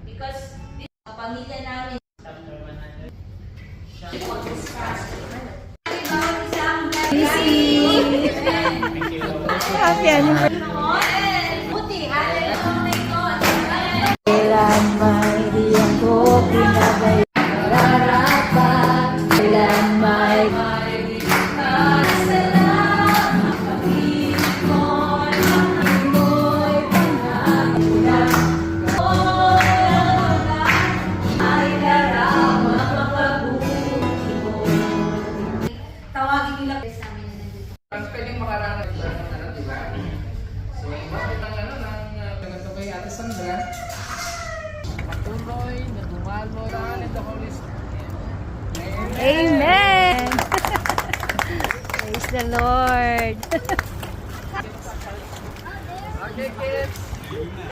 Because this pamilya namin. Happy anniversary. Kailan may diyan ko pinagay nararapat, kailan may tawagin nila sa amin na nandito. Pwedeng makaranas ng ano, diba? So, bakit ang ano ng ganito kay Ate Sandra? Patuloy na dumalo rin the Holy Spirit. Amen. Praise the Lord. Okay, kids.